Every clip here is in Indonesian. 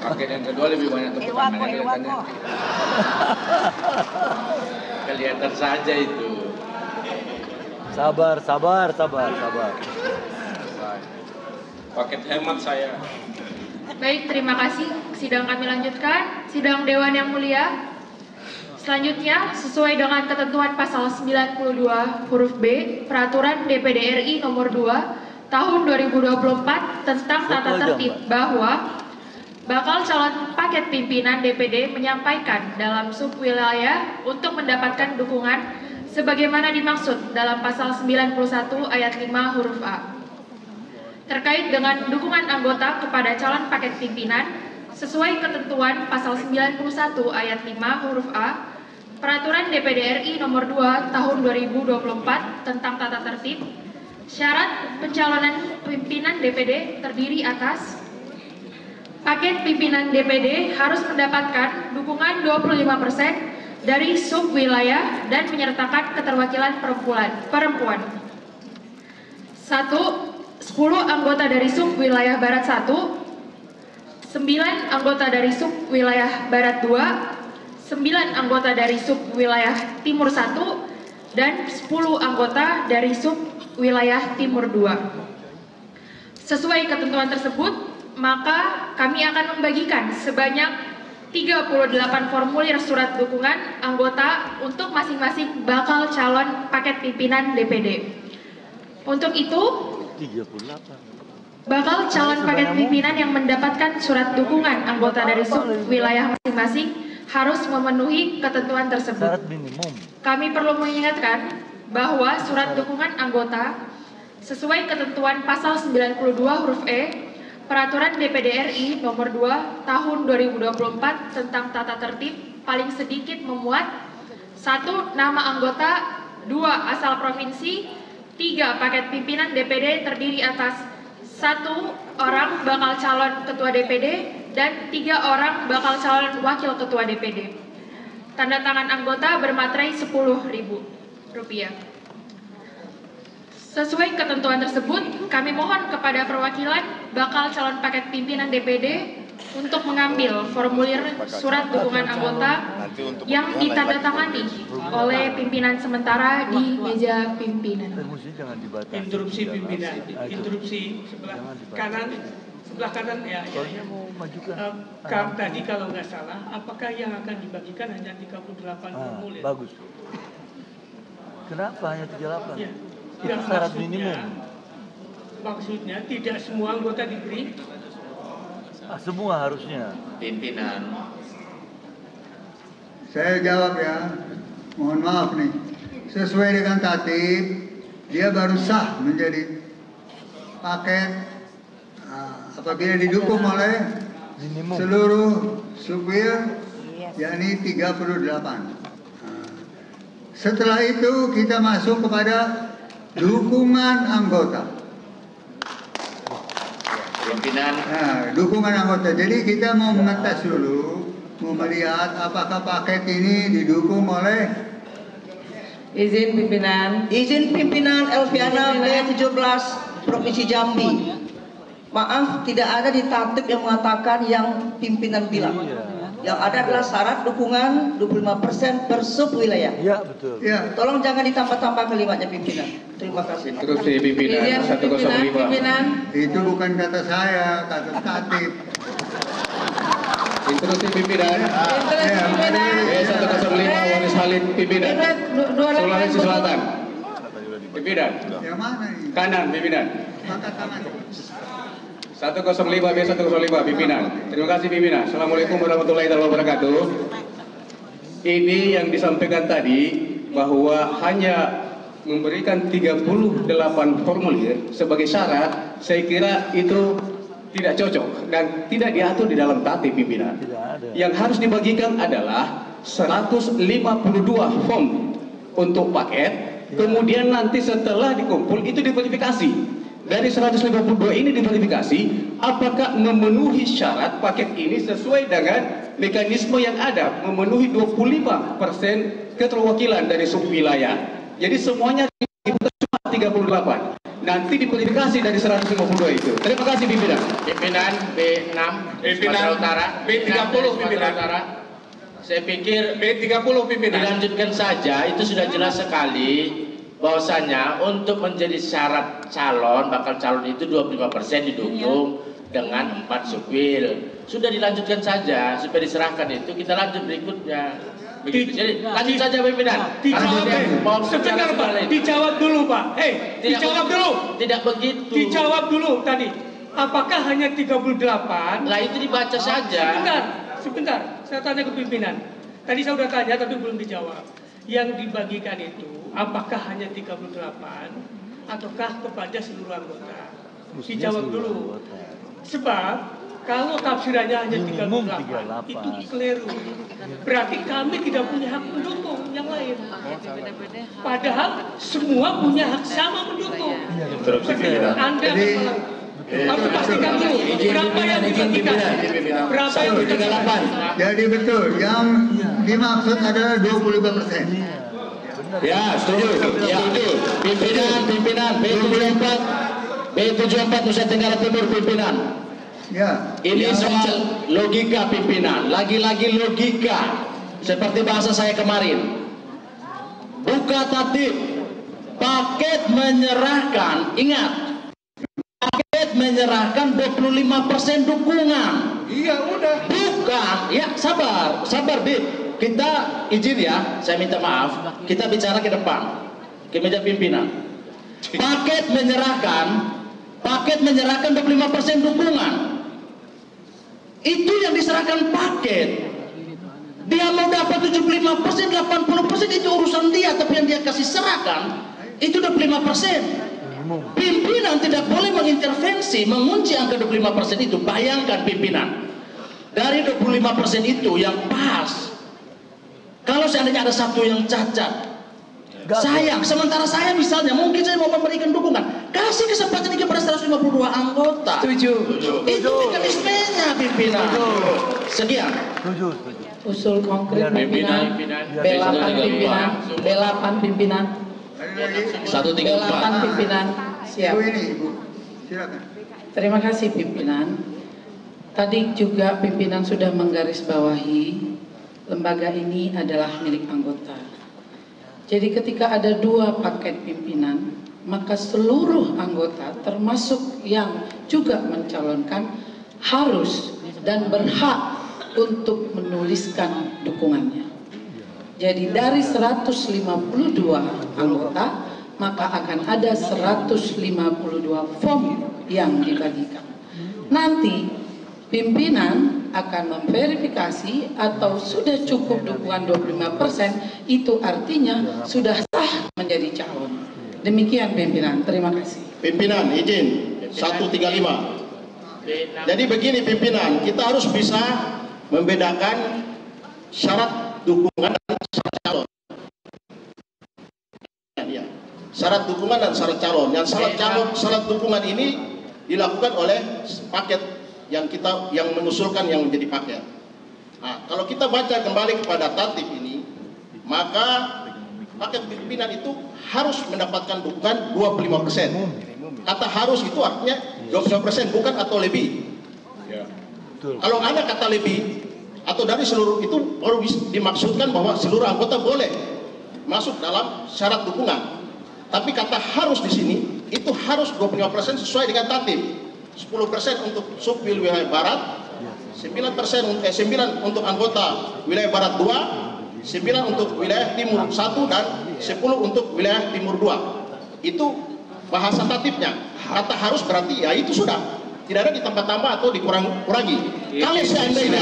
Paket yang kedua lebih banyak tepuk tangan kelihatannya. Kelihatan saja itu. Sabar. Paket hemat saya. Baik, terima kasih. Sidang kami lanjutkan. Sidang Dewan yang mulia. Selanjutnya, sesuai dengan ketentuan pasal 92 huruf B Peraturan DPD RI nomor 2 tahun 2024 tentang tata tertib bahwa bakal calon paket pimpinan DPD menyampaikan dalam subwilayah untuk mendapatkan dukungan sebagaimana dimaksud dalam pasal 91 ayat 5 huruf A. Terkait dengan dukungan anggota kepada calon paket pimpinan sesuai ketentuan pasal 91 ayat 5 huruf A Peraturan DPD RI nomor 2 tahun 2024 tentang tata tertib, syarat pencalonan pimpinan DPD terdiri atas paket pimpinan DPD harus mendapatkan dukungan 25% dari subwilayah dan menyertakan keterwakilan perempuan. 10 anggota dari subwilayah Barat 1, 9 anggota dari subwilayah Barat 2, 9 anggota dari subwilayah Timur 1, dan 10 anggota dari subwilayah Timur 2. Sesuai ketentuan tersebut, maka kami akan membagikan sebanyak 38 formulir surat dukungan anggota untuk masing-masing bakal calon paket pimpinan DPD. Untuk itu, 38. bakal calon paket pimpinan yang mendapatkan surat dukungan anggota dari subwilayah masing-masing harus memenuhi ketentuan tersebut. Syarat minimum. Kami perlu mengingatkan bahwa surat dukungan anggota sesuai ketentuan pasal 92 huruf E Peraturan DPD RI nomor 2 tahun 2024 tentang tata tertib paling sedikit memuat 1. Nama anggota, 2. Asal provinsi, 3. Paket pimpinan DPD terdiri atas 1 orang bakal calon ketua DPD dan 3 orang bakal calon wakil ketua DPD. Tanda tangan anggota bermaterai Rp10.000. Sesuai ketentuan tersebut, kami mohon kepada perwakilan bakal calon paket pimpinan DPD untuk mengambil formulir surat dukungan anggota yang ditandatangani oleh pimpinan sementara di meja pimpinan. Interupsi pimpinan, interupsi sebelah kanan ya. Tadi kalau nggak salah, apakah yang akan dibagikan hanya 38 formulir? Bagus. Kenapa hanya 38? Ya. Itu syarat minimum. Maksudnya tidak semua anggota diberi? Semua harusnya. Pimpinan. Saya jawab ya. Mohon maaf nih. Sesuai dengan tatib, dia baru sah menjadi paket apabila didukung oleh seluruh subwil, yakni 38. Setelah itu kita masuk kepada dukungan anggota. Pimpinan. Nah, dukungan anggota. Jadi kita mau mengetes dulu, mau melihat apakah paket ini didukung oleh izin pimpinan Elviana B17 Provinsi Jambi. Maaf, tidak ada di tatib yang mengatakan yang pimpinan bilang. Yang ada adalah syarat dukungan 25% per subwilayah. Iya, betul. ya. Tolong jangan ditambah-tambah kalimatnya pimpinan. Terima kasih. Terus di pimpinan 105. Itu bukan kata saya, kata tatib. Interupsi pimpinan. B105 Waris Halid pimpinan. Sulawesi Selatan. Pimpinan. Yang mana ini? Kanan pimpinan. Angkat tangan. 105 B105 pimpinan. Terima kasih pimpinan. Assalamualaikum warahmatullahi wabarakatuh. Ini yang disampaikan tadi bahwa hanya memberikan 38 formulir sebagai syarat, saya kira itu tidak cocok dan tidak diatur di dalam tatib pimpinan. Yang harus dibagikan adalah 152 form untuk paket, kemudian nanti setelah dikumpul itu diverifikasi. Dari 152 ini diverifikasi apakah memenuhi syarat paket ini sesuai dengan mekanisme yang ada, memenuhi 25% keterwakilan dari subwilayah. Jadi semuanya cuma 38. nanti diverifikasi dari 152 itu. Terima kasih pimpinan. Pimpinan B6 Sumatera Utara, B30 pimpinan. Utara. Saya pikir B30 pimpinan. dilanjutkan saja, itu sudah jelas sekali bahwasanya untuk menjadi syarat calon, bakal calon itu 25% didukung dengan 4 supil. Sudah dilanjutkan saja supaya diserahkan itu, kita lanjut berikutnya. Begitu. Jadi lanjut saja pimpinan. Dijawab, Mau sebentar Pak, lain. dijawab dulu Pak. Dijawab dulu. Tidak begitu. Dijawab dulu tadi. Apakah hanya 38? Lah itu dibaca saja. Sebentar. Saya tanya ke pimpinan. Tadi saya sudah tanya tapi belum dijawab. Yang dibagikan itu apakah hanya 38 ataukah kepada seluruh anggota? Dijawab dulu. Sebab kalau tafsirannya hanya 38 itu keliru. Berarti kami tidak punya hak mendukung yang lain. Padahal semua punya hak sama mendukung. Anda harus pastikan dulu berapa yang dibagikan. Berapa yang dibagikan. Jadi betul, yang dimaksud adalah 25%. Ya, setuju. Ya, setuju. Pimpinan B74 Nusa Tenggara Timur pimpinan. Ya. Ini soal logika pimpinan, lagi-lagi logika. Seperti bahasa saya kemarin. Buka tatip, paket menyerahkan, ingat, paket menyerahkan 25% dukungan. Iya, udah. Bukan, ya sabar Bib. Kita izin ya, saya minta maaf, kita bicara ke depan, ke meja pimpinan. Paket menyerahkan 25% dukungan. Itu yang diserahkan paket. Dia mau dapat 75%, 80% itu urusan dia, tapi yang dia kasih serahkan itu 25%. Pimpinan tidak boleh mengintervensi, mengunci angka 25% itu. Bayangkan pimpinan, dari 25% itu yang pas, kalau seandainya ada satu yang cacat, sayang. Sementara saya misalnya, mungkin saya mau memberikan dukungan, kasih kesempatan kepada 152 anggota. Setuju. Itu mekanismenya pimpinan. Sekian. Usul konkret pimpinan. B8 pimpinan. B8 pimpinan. B8 pimpinan. Siap. Ibu ini, Ibu. Silakan. Terima kasih pimpinan. Tadi juga pimpinan sudah menggarisbawahi lembaga ini adalah milik anggota. Jadi ketika ada 2 paket pimpinan, maka seluruh anggota termasuk yang juga mencalonkan harus dan berhak untuk menuliskan dukungannya. Jadi dari 152 anggota, maka akan ada 152 form yang dibagikan. Nanti pimpinan akan memverifikasi atau sudah cukup dukungan 25%, itu artinya sudah sah menjadi calon. Demikian pimpinan, terima kasih. Pimpinan izin 135. Jadi begini pimpinan, kita harus bisa membedakan syarat dukungan dan syarat calon. Ya. Syarat dukungan dan syarat calon. Yang syarat dukungan ini dilakukan oleh paket yang mengusulkan yang menjadi paket. Nah, kalau kita baca kembali kepada tatip ini, maka paket pimpinan itu harus mendapatkan dukungan 25%. Kata harus itu artinya 25%, bukan atau lebih. Ya. Kalau ada kata lebih atau dari seluruh, itu baru dimaksudkan bahwa seluruh anggota boleh masuk dalam syarat dukungan. Tapi kata harus di sini itu harus 25% sesuai dengan tatip. 10% untuk subwil wilayah barat, 9% untuk anggota wilayah barat 2, 9 untuk wilayah timur 1 dan 10 untuk wilayah timur 2. Itu bahasa tatipnya. Kata harus berarti ya itu sudah. Tidak ada ditambah-tambah atau dikurangi. Kalau seandainya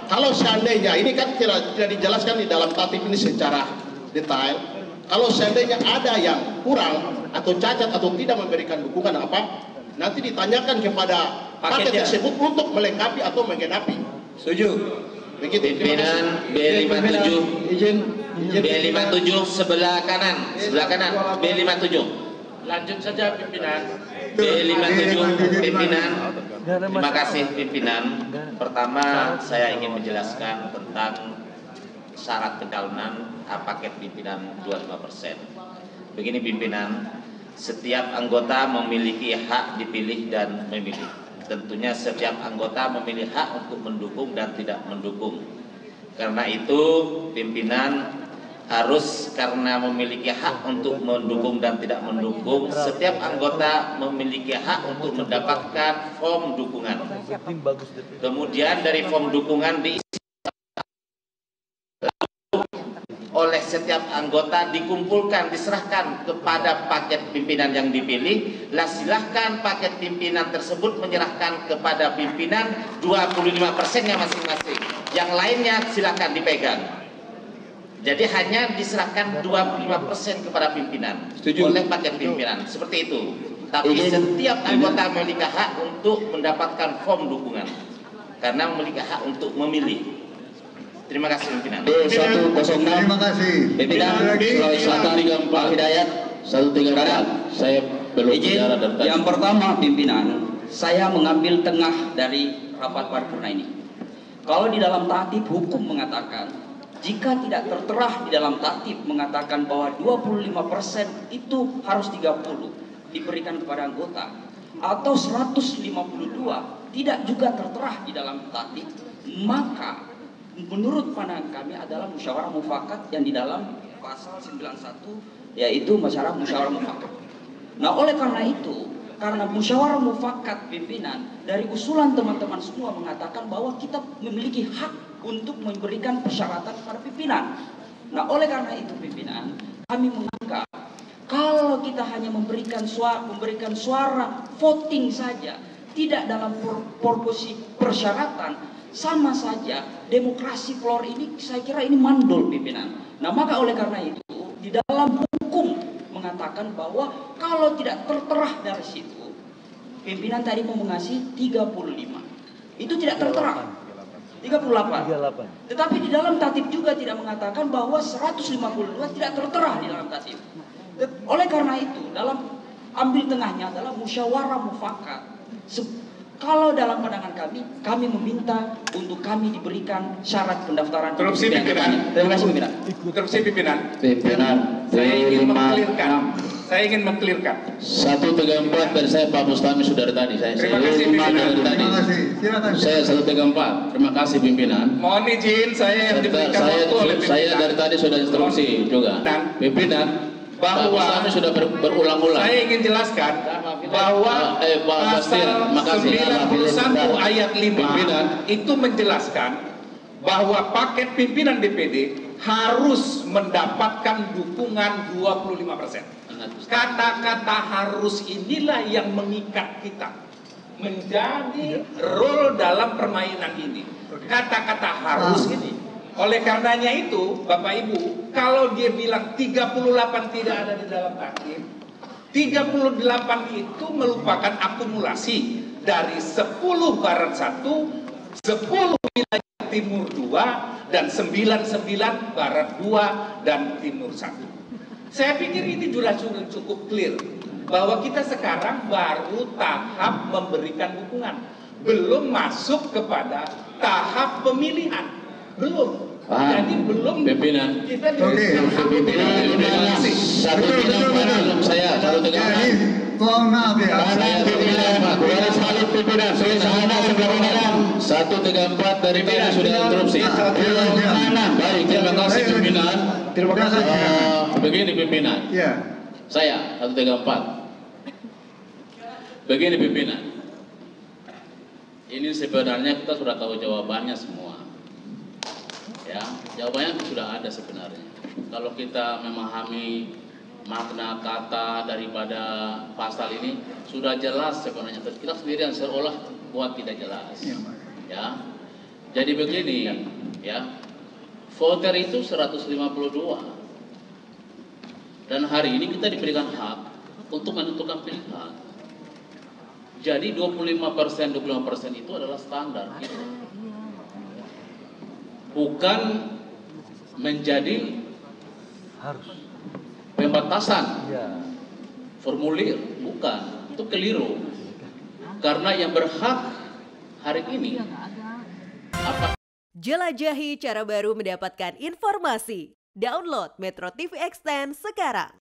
kalau seandainya ini kan tidak dijelaskan di dalam tatip ini secara detail. Kalau seandainya ada yang kurang atau cacat atau tidak memberikan dukungan apa, nanti ditanyakan kepada paket tersebut untuk melengkapi atau menggenapi. Setuju. Begitu. Pimpinan B57. B57 sebelah kanan, B57. Lanjut saja pimpinan. B57 pimpinan. Terima kasih pimpinan. Pertama saya ingin menjelaskan tentang syarat pencalonan paket pimpinan 25%. Begini pimpinan, setiap anggota memiliki hak dipilih dan memilih. Tentunya setiap anggota memilih hak untuk mendukung dan tidak mendukung. Karena itu pimpinan harus, karena memiliki hak untuk mendukung dan tidak mendukung, setiap anggota memiliki hak untuk mendapatkan form dukungan. Kemudian dari form dukungan diisi oleh setiap anggota, dikumpulkan, diserahkan kepada paket pimpinan yang dipilih. Lah silahkan paket pimpinan tersebut menyerahkan kepada pimpinan 25%-nya masing-masing. Yang lainnya silahkan dipegang. Jadi hanya diserahkan 25% kepada pimpinan. Setuju. Oleh paket pimpinan, seperti itu. Tapi setiap anggota memiliki hak untuk mendapatkan form dukungan, karena memiliki hak untuk memilih. Terima kasih pimpinan. 106. Terima kasih. Pimpinan Sulawesi Selatan 134 Hidayat 134. Saya belum bicara dari tadi. Yang pertama pimpinan, saya mengambil tengah dari rapat paripurna ini. Kalau di dalam tatib hukum mengatakan, jika tidak tertera di dalam tatib mengatakan bahwa 25% itu harus 30 diberikan kepada anggota, atau 152 tidak juga tertera di dalam tatib, maka menurut pandangan kami adalah musyawarah mufakat yang di dalam pasal 91, yaitu musyawarah mufakat. Nah, oleh karena itu, karena musyawarah mufakat pimpinan dari usulan teman-teman semua mengatakan bahwa kita memiliki hak untuk memberikan persyaratan kepada pimpinan. Nah, oleh karena itu pimpinan, kami menganggap kalau kita hanya memberikan suara voting saja, tidak dalam proporsi persyaratan, sama saja demokrasi floor ini, saya kira ini mandul pimpinan. Nah, maka oleh karena itu di dalam hukum mengatakan bahwa kalau tidak tertera dari situ, pimpinan tadi mau mengasih 35, itu tidak tertera 38. Tetapi di dalam tatib juga tidak mengatakan bahwa 152 tidak tertera di dalam tatib. Oleh karena itu dalam ambil tengahnya adalah musyawarah mufakat. Kalau dalam pandangan kami meminta untuk kami diberikan syarat pendaftaran. Interupsi pimpinan. Terima kasih pimpinan. Interupsi pimpinan. Pimpinan. Saya ingin mengklirkan. 134 dari saya Pak Bustami sudah dari tadi. Terima kasih pimpinan. Terima kasih. Silakan. Saya 134. Terima kasih pimpinan. Mohon izin saya yang diberikan waktu oleh pimpinan. Saya dari tadi sudah instruksi juga. Pimpinan. Pak Bustami sudah berulang-ulang. Saya ingin jelaskan bahwa pasal 91 ayat 5 itu menjelaskan bahwa paket pimpinan DPD harus mendapatkan dukungan 25%. Kata-kata harus inilah yang mengikat kita menjadi role dalam permainan ini. Kata-kata harus ini. Oleh karenanya itu, Bapak Ibu, kalau dia bilang 38 tidak ada di dalam tatib, 38 itu merupakan akumulasi dari 10 barat 1, 10 wilayah timur 2, dan 99 barat 2 dan timur 1. Saya pikir ini sudah cukup clear bahwa kita sekarang baru tahap memberikan dukungan, belum masuk kepada tahap pemilihan, belum. Jadi belum pimpinan. Kita Pimpinan. Satu saya 134. Mohon maaf ya. Pimpinan. Saya sahana sebelah kanan. 134 dari tadi sudah interupsi. Baik, terima kasih pimpinan. Terima kasih. Begini pimpinan. Ya. Saya 134. Begini pimpinan. Ini sebenarnya kita sudah tahu jawabannya semua. Ya, jawabannya sudah ada sebenarnya. Kalau kita memahami makna kata daripada pasal ini sudah jelas sebenarnya. Kita sendiri yang seolah buat tidak jelas. Ya. Jadi begini, ya. Voter itu 152. Dan hari ini kita diberikan hak untuk menentukan pilihan. Jadi 25% itu adalah standar kita. Bukan menjadi pembatasan formulir, bukan, itu keliru. Karena yang berhak hari ini apa Jelajahi cara baru mendapatkan informasi. Download Metro TV Extend sekarang.